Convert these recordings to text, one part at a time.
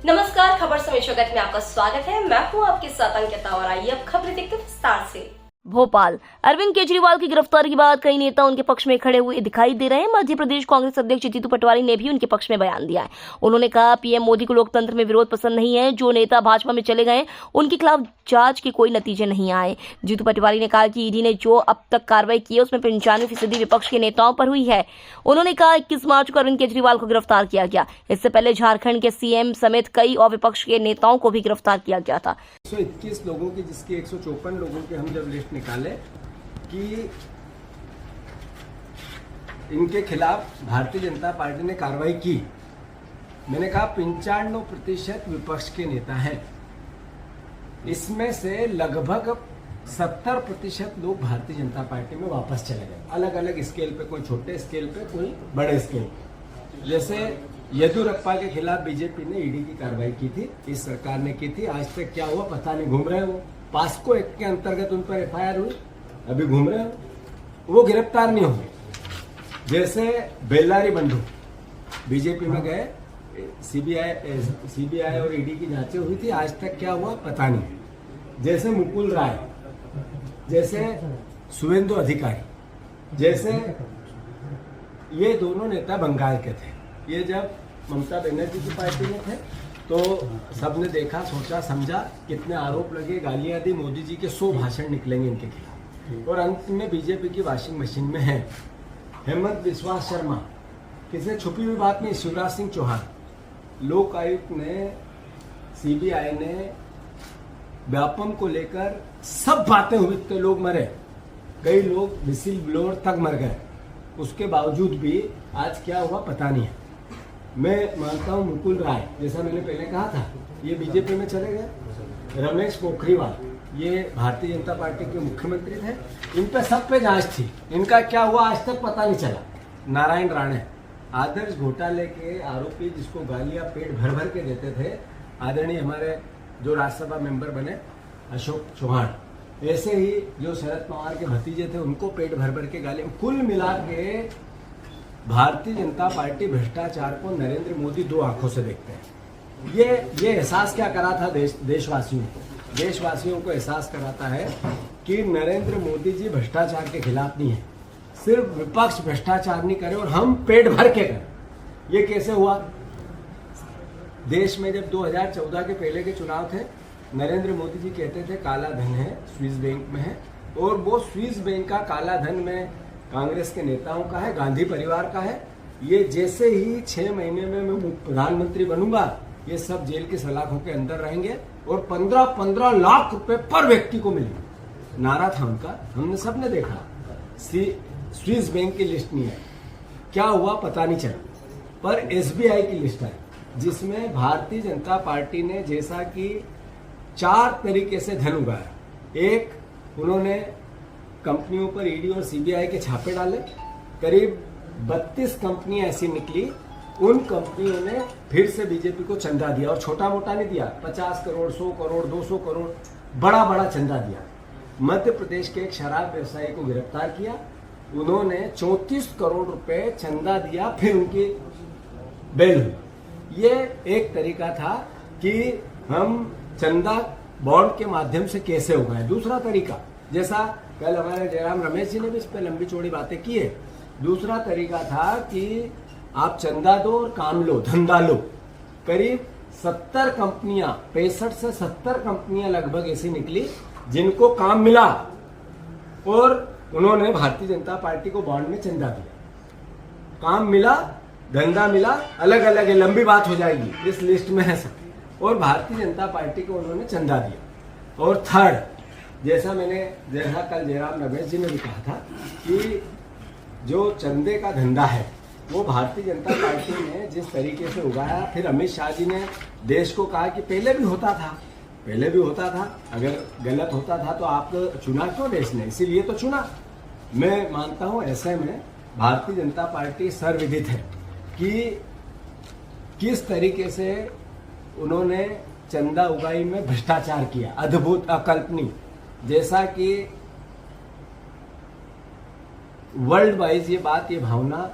नमस्कार, खबर समय जगत में आपका स्वागत है। मैं हूं आपके साथ अंकिता और आइए अब खबरें देखते हैं विस्तार से। भोपाल। अरविंद केजरीवाल की गिरफ्तारी के बाद कई नेता उनके पक्ष में खड़े हुए दिखाई दे रहे हैं। मध्य प्रदेश कांग्रेस अध्यक्ष जीतू पटवारी ने भी उनके पक्ष में बयान दिया है। उन्होंने कहा, पीएम मोदी को लोकतंत्र में विरोध पसंद नहीं है। जो नेता भाजपा में चले गए उनके खिलाफ जांच के कोई नतीजे नहीं आए। जीतू पटवारी ने कहा कि ईडी ने जो अब तक कार्रवाई की है उसमें 95% विपक्ष के नेताओं पर हुई है। उन्होंने कहा 21 मार्च को अरविंद केजरीवाल को गिरफ्तार किया गया। इससे पहले झारखंड के सीएम समेत कई और विपक्ष के नेताओं को भी गिरफ्तार किया गया था। 121 लोगों की, जिसकी 154 लोगों की हम जब लिस्ट निकाले कि इनके खिलाफ भारतीय जनता पार्टी ने कार्रवाई की, मैंने कहा 95% विपक्ष के नेता हैं। इसमें से लगभग 70% लोग भारतीय जनता पार्टी में वापस चले गए, अलग अलग स्केल पे, कोई छोटे स्केल पे, कोई बड़े स्केल पे। जैसे येदियुरप्पा के खिलाफ बीजेपी ने ईडी की कार्रवाई की थी, इस सरकार ने की थी। आज तक क्या हुआ पता नहीं, घूम रहे हो। पास्को एक्ट के अंतर्गत उन पर एफआईआर हुई, अभी घूम रहे हो, वो गिरफ्तार नहीं होंगे। जैसे बेल्लारी बंधु बीजेपी में गए, सीबीआई और ईडी की जांचें हुई थी, आज तक क्या हुआ पता नहीं। जैसे मुकुल राय, जैसे शुभेंदु अधिकारी, जैसे ये दोनों नेता बंगाल के थे। ये जब ममता बनर्जी की पार्टी में थे तो सबने देखा, सोचा, समझा, कितने आरोप लगे, गालियां दी, मोदी जी के 100 भाषण निकलेंगे इनके खिलाफ, और अंत में बीजेपी की वॉशिंग मशीन में है। हेमंत बिस्वा शर्मा, किसी छुपी हुई बात नहीं, शिवराज सिंह चौहान, लोक आयुक्त ने, सीबीआई ने व्यापम को लेकर सब बातें हुई, इतने लोग मरे, कई लोग विसिल ब्लोअर तक मर गए, उसके बावजूद भी आज क्या हुआ पता नहीं है। मैं मानता हूं मुकुल राय, जैसा मैंने पहले कहा था, ये बीजेपी में चले गए। रमेश पोखरियाल, ये भारतीय जनता पार्टी के मुख्यमंत्री थे, इन पे सब पे जांच थी, इनका क्या हुआ आज तक पता नहीं चला। नारायण राणे, आदर्श घोटाले के आरोपी, जिसको गालियां पेट भर भर के देते थे, आदरणीय हमारे जो राज्यसभा मेंबर बने अशोक चौहान, ऐसे ही जो शरद पवार के भतीजे थे उनको पेट भर भर के गालियां। कुल मिला के भारतीय जनता पार्टी भ्रष्टाचार को नरेंद्र मोदी 2 आंखों से देखते हैं। ये एहसास क्या करा था देशवासियों को एहसास कराता है कि नरेंद्र मोदी जी भ्रष्टाचार के खिलाफ नहीं है। सिर्फ विपक्ष भ्रष्टाचार नहीं करे और हम पेट भर के करें। ये कैसे हुआ? देश में जब 2014 के पहले के चुनाव थे, नरेंद्र मोदी जी कहते थे काला धन है, स्विस बैंक में है, और वो स्विस बैंक का काला धन में कांग्रेस के नेताओं का है, गांधी परिवार का है। ये जैसे ही 6 महीने में मैं प्रधानमंत्री बनूंगा, ये सब जेल की सलाखों के अंदर रहेंगे और 15-15 लाख रुपए पर व्यक्ति को मिलेंगे। नारा था उनका, हमने सबने देखा। स्विस बैंक की लिस्ट नहीं है, क्या हुआ पता नहीं चला, पर एसबीआई की लिस्ट है, जिसमें भारतीय जनता पार्टी ने जैसा कि 4 तरीके से धन उगाया। एक, उन्होंने कंपनियों पर ईडी और सीबीआई के छापे डाले, करीब 32 कंपनियां ऐसी निकली, उन कंपनियों ने फिर से बीजेपी को चंदा दिया, और छोटा मोटा नहीं दिया, 50 करोड़, 100 करोड़, 200 करोड़, बड़ा बड़ा चंदा दिया। मध्य प्रदेश के एक शराब व्यवसायी को गिरफ्तार किया, उन्होंने 34 करोड़ रुपए चंदा दिया, फिर उनकी बेल हुई। ये एक तरीका था कि हम चंदा बॉन्ड के माध्यम से कैसे उगाए। दूसरा तरीका, जैसा कल हमारे जयराम रमेश जी ने भी इस पर लंबी चौड़ी बातें की है, दूसरा तरीका था कि आप चंदा दो और काम लो, धंधा लो। करीब 70 कंपनियां, 65 से 70 कंपनियां लगभग ऐसी निकली जिनको काम मिला, और उन्होंने भारतीय जनता पार्टी को बॉन्ड में चंदा दिया। काम मिला, धंधा मिला, अलग अलग है, लंबी बात हो जाएगी, इस लिस्ट में है सब, और भारतीय जनता पार्टी को उन्होंने चंदा दिया। और थर्ड, जैसा कल जयराम रमेश जी ने भी कहा था कि जो चंदे का धंधा है वो भारतीय जनता पार्टी ने जिस तरीके से उगाया, फिर अमित शाह जी ने देश को कहा कि पहले भी होता था, अगर गलत होता था तो आप चुना क्यों देश ने, इसीलिए तो चुना। मैं मानता हूं ऐसे में भारतीय जनता पार्टी सर्वविदित है कि किस तरीके से उन्होंने चंदा उगाई में भ्रष्टाचार किया, अद्भुत, अकल्पनीय, जैसा कि वर्ल्ड वाइज ये बात, ये भावना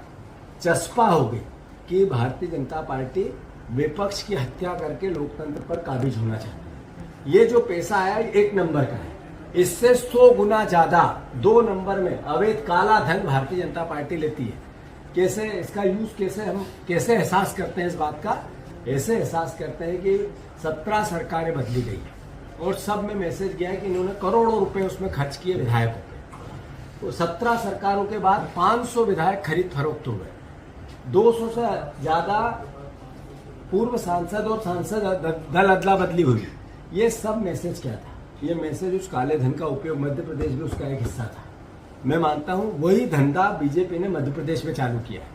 चस्पा हो गई कि भारतीय जनता पार्टी विपक्ष की हत्या करके लोकतंत्र पर काबिज होना चाहते हैं। ये जो पैसा आया एक नंबर का है, इससे 100 गुना ज्यादा 2 नंबर में अवैध काला धन भारतीय जनता पार्टी लेती है। कैसे इसका यूज कैसे एहसास करते हैं इस बात का? ऐसे एहसास करते हैं कि 17 सरकारें बदली गई और सब में मैसेज गया है कि इन्होंने करोड़ों रुपए उसमें खर्च किए विधायकों पे। तो 17 सरकारों के बाद 500 विधायक खरीद फरोख्त हुए, 200 से ज्यादा पूर्व सांसद और सांसद दल अदला बदली हुई। ये सब मैसेज क्या था? ये मैसेज उस काले धन का उपयोग मध्य प्रदेश में उसका एक हिस्सा था। मैं मानता हूं वही धंधा बीजेपी ने मध्य प्रदेश में चालू किया है।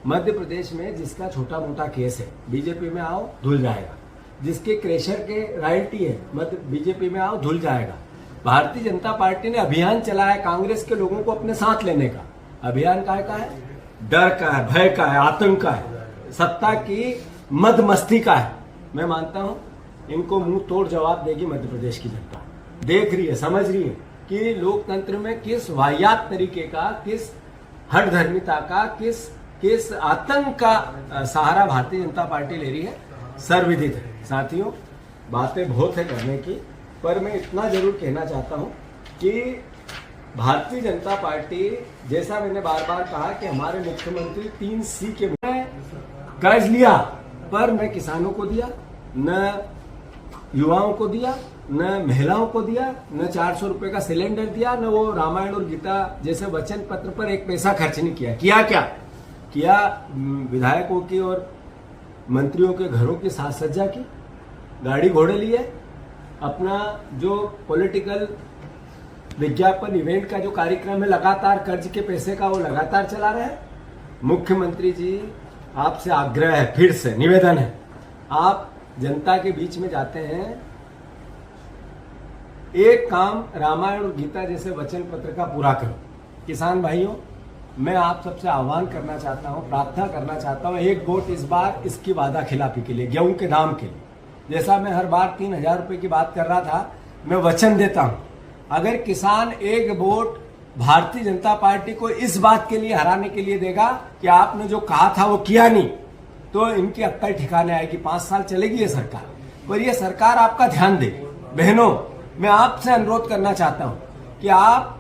मध्य प्रदेश में जिसका छोटा मोटा केस है बीजेपी में आओ धुल जाएगा, जिसके क्रेशर के रॉयल्टी है बीजेपी में आओ धुल जाएगा। भारतीय जनता पार्टी ने अभियान चलाया कांग्रेस के लोगों को अपने साथ लेने का। अभियान का है? डर का है, भय का है, आतंक का है, सत्ता की मद मस्ती का है। मैं मानता हूं इनको मुंह तोड़ जवाब देगी मध्य प्रदेश की जनता। देख रही है, समझ रही है कि लोकतंत्र में किस वाहियात तरीके का, किस हठधर्मिता का, किस आतंक का सहारा भारतीय जनता पार्टी ले रही है। सर्वविदित है साथियों, बातें बहुत है करने की, पर मैं इतना जरूर कहना चाहता हूं कि भारतीय जनता पार्टी, जैसा मैंने बार बार कहा कि हमारे मुख्यमंत्री 3C के कर्ज लिया, पर न किसानों को दिया, न युवाओं को दिया, न महिलाओं को दिया, न 400 रुपए का सिलेंडर दिया, न वो रामायण और गीता जैसे वचन पत्र पर एक पैसा खर्च नहीं किया। किया विधायकों की और मंत्रियों के घरों की साज सज्जा की, गाड़ी घोड़े लिए, अपना जो पॉलिटिकल विज्ञापन इवेंट का जो कार्यक्रम है लगातार कर्ज के पैसे का वो लगातार चला रहे हैं। मुख्यमंत्री जी आपसे आग्रह है, फिर से निवेदन है, आप जनता के बीच में जाते हैं, एक काम रामायण और गीता जैसे वचन पत्र का पूरा करो। किसान भाइयों, मैं आप सबसे आह्वान करना चाहता हूं, प्रार्थना करना चाहता हूं, एक वोट इस बार इसकी वादा खिलाफी के लिए, गेहूं के दाम के लिए। जैसा मैं हर बार 3000 रुपए की बात कर रहा था, मैं वचन देता हूं, अगर किसान एक वोट भारतीय जनता पार्टी को इस बात के लिए हराने के लिए देगा कि आपने जो कहा था वो किया नहीं, तो इनकी अक्ल ठिकाने आएगी। 5 साल चलेगी ये सरकार, पर ये सरकार आपका ध्यान दे। बहनों, मैं आपसे अनुरोध करना चाहता हूं कि आप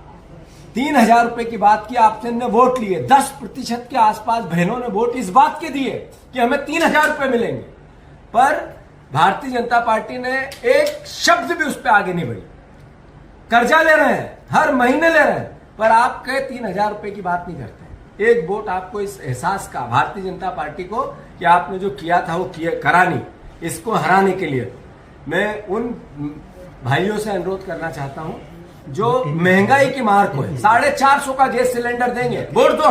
3000 रुपए की बात की, आपसे ने वोट लिए, 10% के आसपास बहनों ने वोट इस बात के दिए कि हमें 3000 रुपए मिलेंगे, पर भारतीय जनता पार्टी ने एक शब्द भी उस पर आगे नहीं बढ़ी। कर्जा ले रहे हैं, हर महीने ले रहे हैं, पर आप कहे 3000 रुपए की बात नहीं करते। एक वोट आपको इस एहसास का भारतीय जनता पार्टी को कि आपने जो किया था वो करा नहीं, इसको हराने के लिए मैं उन भाइयों से अनुरोध करना चाहता हूं जो महंगाई की मार को है 450 का गैस सिलेंडर देंगे, वोट दो।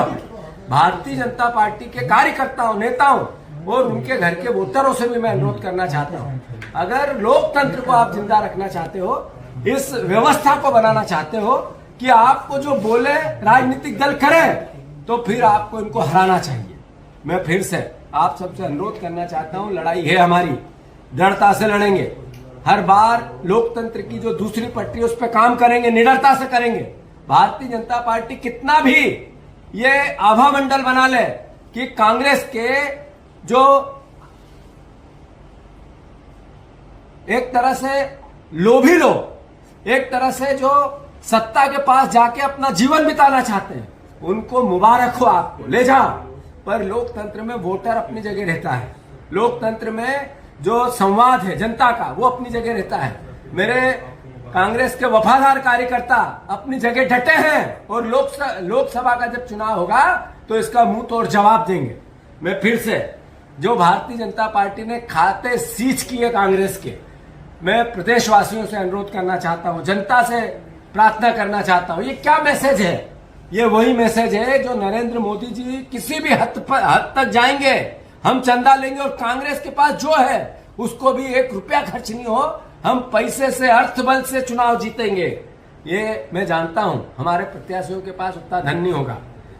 भारतीय जनता पार्टी के कार्यकर्ताओं, नेताओं और उनके घर के वोटरों से भी मैं अनुरोध करना चाहता हूं, अगर लोकतंत्र को आप जिंदा रखना चाहते हो, इस व्यवस्था को बनाना चाहते हो कि आपको जो बोले राजनीतिक दल करें, तो फिर आपको इनको हराना चाहिए। मैं फिर से आप सबसे अनुरोध करना चाहता हूं, लड़ाई है हमारी, दृढ़ता से लड़ेंगे। हर बार लोकतंत्र की जो दूसरी पट्टी उस पर काम करेंगे, निडरता से करेंगे। भारतीय जनता पार्टी कितना भी ये आभा मंडल बना ले कि कांग्रेस के जो एक तरह से लोभी लोग, एक तरह से जो सत्ता के पास जाके अपना जीवन बिताना चाहते हैं, उनको मुबारक हो, आपको ले जाओ। पर लोकतंत्र में वोटर अपनी जगह रहता है, लोकतंत्र में जो संवाद है जनता का वो अपनी जगह रहता है। मेरे कांग्रेस के वफादार कार्यकर्ता अपनी जगह डटे हैं और लोकसभा का जब चुनाव होगा तो इसका मुंह तोड़ जवाब देंगे। मैं फिर से, जो भारतीय जनता पार्टी ने खाते सींच किए कांग्रेस के, मैं प्रदेशवासियों से अनुरोध करना चाहता हूं, जनता से प्रार्थना करना चाहता हूं। ये क्या मैसेज है? ये वही मैसेज है जो नरेंद्र मोदी जी किसी भी हद तक जाएंगे, हम चंदा लेंगे और कांग्रेस के पास जो है उसको भी 1 रुपया खर्च नहीं हो, हम पैसे से, अर्थबल से चुनाव जीतेंगे। ये मैं जानता हूं हमारे प्रत्याशियों के पास उतना धन नहीं होगा।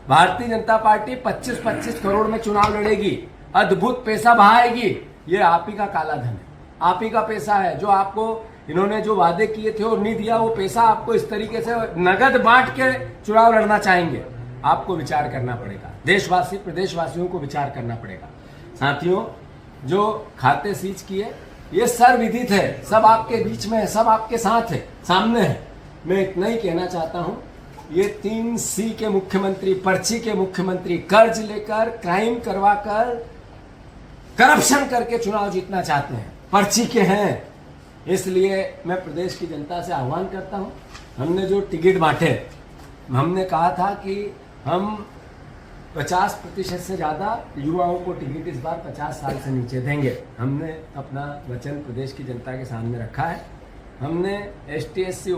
भारतीय जनता पार्टी 25-25 करोड़ में चुनाव लड़ेगी, अद्भुत पैसा बहाएगी। ये आप ही का काला धन है, आप ही का पैसा है, जो आपको इन्होंने जो वादे किए थे और नहीं दिया, वो पैसा आपको इस तरीके से नगद बांट के चुनाव लड़ना चाहेंगे। आपको विचार करना पड़ेगा, देशवासी प्रदेशवासियों को विचार करना पड़ेगा। साथियों, जो खाते सीज किए, ये सर्वविदित है, सब आपके बीच में है, सब आपके साथ है, सामने है। मैं इतना ही कहना चाहता हूं, ये 3C के मुख्यमंत्री, पर्ची के मुख्यमंत्री, कर्ज लेकर, क्राइम करवाकर, करप्शन करके चुनाव जीतना चाहते हैं, पर्ची के हैं। इसलिए मैं प्रदेश की जनता से आह्वान करता हूं, हमने जो टिकट बांटे, हमने कहा था कि हम 50% से ज़्यादा युवाओं को टिकट इस बार 50 साल से नीचे देंगे। हमने अपना वचन प्रदेश की जनता के सामने रखा है। हमने ST/SC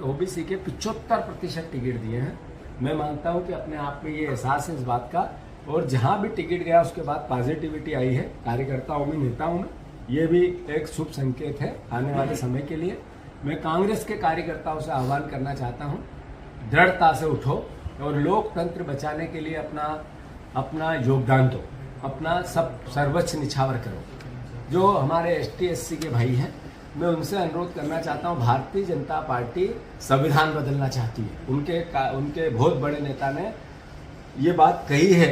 OBC के 75% टिकट दिए हैं। मैं मानता हूं कि अपने आप में ये एहसास है इस बात का, और जहां भी टिकट गया उसके बाद पॉजिटिविटी आई है कार्यकर्ताओं में, नेताओं में। ये भी एक शुभ संकेत है आने वाले समय के लिए। मैं कांग्रेस के कार्यकर्ताओं से आह्वान करना चाहता हूं, दृढ़ता से उठो और लोकतंत्र बचाने के लिए अपना योगदान दो, अपना सब सर्वोच्च निछावर करो। जो हमारे ST/SC के भाई हैं, मैं उनसे अनुरोध करना चाहता हूं, भारतीय जनता पार्टी संविधान बदलना चाहती है। उनके बहुत बड़े नेता ने ये बात कही है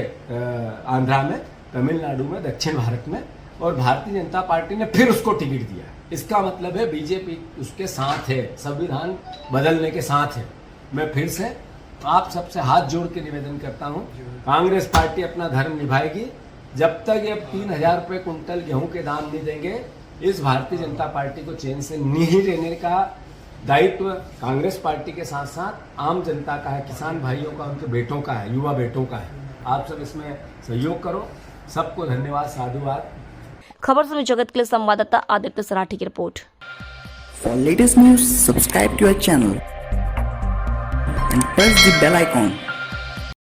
आंध्रा में, तमिलनाडु में, दक्षिण भारत में, और भारतीय जनता पार्टी ने फिर उसको टिकट दिया। इसका मतलब है बीजेपी उसके साथ है, संविधान बदलने के साथ है। मैं फिर से आप सबसे हाथ जोड़ के निवेदन करता हूं, कांग्रेस पार्टी अपना धर्म निभाएगी। जब तक ये 3,000 रुपये कुंटल गेहूं के दाम नहीं देंगे, इस भारतीय जनता पार्टी को चैन से नहीं रहने का दायित्व कांग्रेस पार्टी के साथ साथ आम जनता का है, किसान भाइयों का, उनके बेटों का है, युवा बेटों का है। आप सब इसमें सहयोग करो। सबको धन्यवाद, साधुवाद। खबर सुनी जगत के लिए संवाददाता आदित्य सराठी की report. For latest news, subscribe to our channel and press the bell icon.